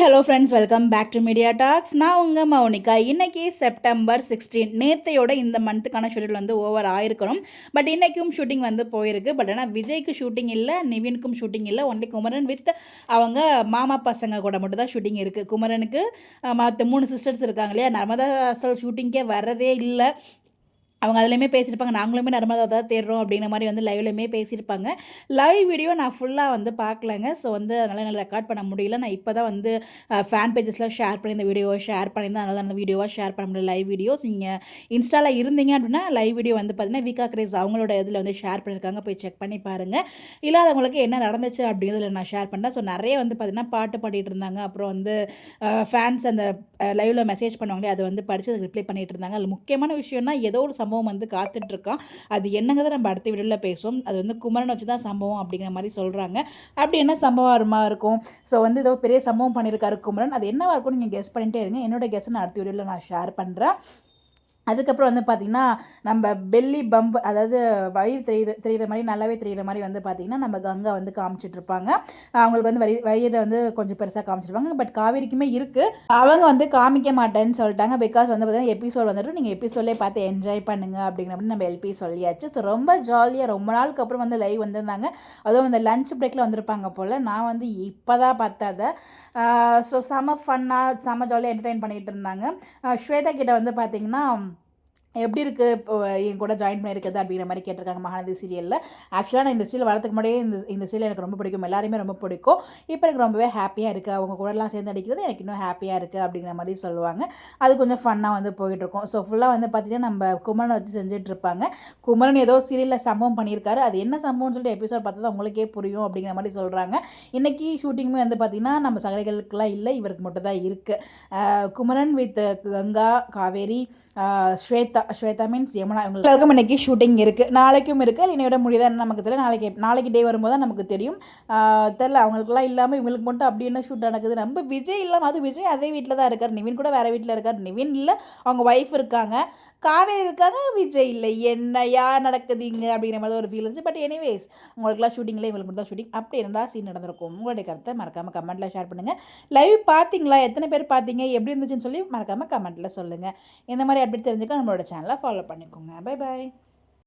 Hello friends, welcome back to Media Talks. நான் உங்கள் மௌனிகா. இன்றைக்கி செப்டம்பர் 16 நேற்றையோட இந்த மந்த்துக்கான ஷெடியூல் வந்து ஓவர் ஆயிருக்கணும். பட் இன்றைக்கும் ஷூட்டிங் வந்து போயிருக்கு. பட் ஆனால் விஜய்க்கு ஷூட்டிங் இல்லை, நிவினுக்கும் ஷூட்டிங் இல்லை. ஒன்லி குமரன் வித் அவங்க மாமா பசங்க கூட மட்டும் தான் ஷூட்டிங் இருக்குது. குமரனுக்கு மற்ற 3 சிஸ்டர்ஸ் இருக்காங்க இல்லையா, நர்மதா அசல் ஷூட்டிங்கே வரதே இல்லை. அவங்க அதுலேயுமே பேசியிருப்பாங்க, நாங்களுமே நர்மதா தான் தேடுறோம் அப்படிங்கிற மாதிரி வந்து லைவ்லையுமே பேசியிருப்பாங்க. லைவ் வீடியோ நான் ஃபுல்லாக வந்து பார்க்கலங்க. ஸோ வந்து அதனால் என்னால் ரெக்கார்ட் பண்ண முடியல. நான் இப்போ தான் வந்து ஃபேன் பேஜஸில் ஷேர் பண்ணி இந்த வீடியோவை ஷேர் பண்ணியிருந்தேன். அதனால் அந்த வீடியோவாக ஷேர் பண்ண முடியல. லைவ் வீடியோஸ் நீங்கள் இன்ஸ்டாவில் இருந்தீங்க அப்படின்னா லைவ் வீடியோ வந்து பார்த்தீங்கன்னா விகா கிரேஸ் அவங்களோட இதில் வந்து ஷேர் பண்ணியிருக்காங்க, போய் செக் பண்ணி பாருங்கள். இல்லாதவங்களுக்கு என்ன நடந்துச்சு அப்படிங்கிறதுல நான் ஷேர் பண்ணேன். ஸோ நிறைய வந்து பார்த்திங்கன்னா பாட்டு பாடிட்டு இருந்தாங்க. அப்புறம் வந்து ஃபேன்ஸ் அந்த லைவில் மெசேஜ் பண்ணுவாங்களே அதை வந்து படித்து அதுக்கு ரிப்ளை பண்ணிகிட்டு இருந்தாங்க. அதில் முக்கியமான விஷயம்னா ஏதோ ஒரு சம்பவம் வந்து காத்துட்ருக்கான். அது என்னங்கிறத நம்ம அடுத்த வீடியோவில் பேசுவோம். அது வந்து குமரன் வச்சு தான் சம்பவம் அப்படிங்கிற மாதிரி சொல்கிறாங்க. அப்படி என்ன சம்பவமாக இருக்கும்? ஸோ வந்து ஏதோ பெரிய சம்பவம் பண்ணியிருக்காரு குமரன். அது என்னவாக இருக்கும்னு நீங்கள் கெஸ் பண்ணிட்டே இருங்க. என்னோட கெஸ்ஸை நான் அடுத்த வீடியோவில் நான் ஷேர் பண்ணுறேன். அதுக்கப்புறம் வந்து பார்த்திங்கன்னா நம்ம பெல்லி பம்ப், அதாவது வயிறு தெரிகிற மாதிரி நல்லாவே தெரிகிற மாதிரி வந்து பார்த்திங்கன்னா நம்ம கங்கா வந்து காமிச்சிட்ருப்பாங்க. அவங்களுக்கு வந்து வயிறை வந்து கொஞ்சம் பெருசாக காமிச்சிருப்பாங்க. பட் காவேரிக்குமே இருக்குது, அவங்க வந்து காமிக்க மாட்டேன்னு சொல்லிட்டாங்க. பிகாஸ் வந்து பார்த்திங்கன்னா எபிசோட் வந்துட்டு நீங்கள் எபிசோட்லேயே பார்த்து என்ஜாய் பண்ணுங்கள் அப்படிங்கிற மாதிரி நம்ம எல்பி சொல்லியாச்சு. ஸோ ரொம்ப ஜாலியாக ரொம்ப நாளுக்கு அப்புறம் வந்து லைவ் வந்திருந்தாங்க. அதுவும் அந்த லஞ்ச் பிரேக்கில் வந்திருப்பாங்க போல். நான் வந்து இப்போ தான் பார்த்ததை. ஸோ செம ஃபன்னாக செம ஜாலியாக என்டர்டெயின் பண்ணிகிட்டு இருந்தாங்க. ஸ்வேதா கிட்ட வந்து பார்த்திங்கன்னா எப்படி இருக்குது இப்போ என் கூட ஜாயின் பண்ணியிருக்குது அப்படிங்கிற மாதிரி கேட்டிருக்காங்க மகாநதி சீரியலில். ஆக்சுவலாக நான் இந்த சீரியல் வரதுக்கு முன்னாடியே இந்த சீரியல் எனக்கு ரொம்ப பிடிக்கும், எல்லாருமே ரொம்ப பிடிக்கும். இப்போ எனக்கு ரொம்பவே ஹாப்பியாக இருக்குது, அவங்க கூடலாம் சேர்ந்து அடிக்கிறது எனக்கு இன்னும் ஹாப்பியாக இருக்குது அப்படிங்கிற மாதிரி சொல்லுவாங்க. அது கொஞ்சம் ஃபன்னாக வந்து போயிட்டுருக்கும். ஸோ ஃபுல்லாக வந்து பார்த்திங்கன்னா நம்ம குமரனை வச்சு செஞ்சிட்ருப்பாங்க. குமரன் ஏதோ சீரியலில் சம்பவம் பண்ணியிருக்காரு, அது என்ன சம்பவம்னு சொல்லிட்டு எபிசோட் பார்த்தா தான் உங்களுக்கே புரியும் அப்படிங்கிற மாதிரி சொல்கிறாங்க. இன்றைக்கி ஷூட்டிங்குமே வந்து பார்த்திங்கன்னா நம்ம சகலைகளுக்கெல்லாம் இல்லை, இவருக்கு மட்டும் தான் இருக்குது. குமரன் வித் கங்கா, காவேரி, ஸ்வேதா மீன்ஸ் யமுனா, இவங்களுக்கும் இன்றைக்கி ஷூட்டிங் இருக்குது. நாளைக்கும் இருக்குது. இன்னையோட முடியுதான்னு நமக்கு தெரியல. நாளைக்கு டே வரும்போது தான் நமக்கு தெரியும். தெரில, அவங்களுக்குலாம் இல்லாமல் இவங்களுக்கு மட்டும் அப்படி என்ன ஷூட் நடக்குது. நம்ம விஜய் இல்லாமல், அது விஜய் அதே வீட்டில் தான் இருக்கார், நிவின் கூட வேறு வீட்டில் இருக்கார். நிவின் இல்லை, அவங்க ஒய்ஃப் இருக்காங்க, காவேரி இருக்காங்க, விஜய் இல்லை. என்னையா நடக்குதுங்க அப்படிங்கிற மாதிரி ஒரு ஃபீல் இருந்துச்சு. பட் எனிவேஸ், உங்களுக்குலாம் ஷூட்டிங்கில் இவங்களுக்கு மட்டும் தான் ஷூட்டிங். அப்படி என்னடா சீன் நடந்திருக்கும்? உங்களுடைய கருத்தை மறக்காமல் கமெண்ட்டில் ஷேர் பண்ணுங்கள். லைவ் பார்த்தீங்களா? எத்தனை பேர் பார்த்தீங்க? எப்படி இருந்துச்சுன்னு சொல்லி மறக்காமல் கமெண்ட்டில் சொல்லுங்கள். இந்த மாதிரி அப்படி தெரிஞ்சுக்க நம்மளோட சேனலை ஃபாலோ பண்ணிக்கோங்க. Bye bye.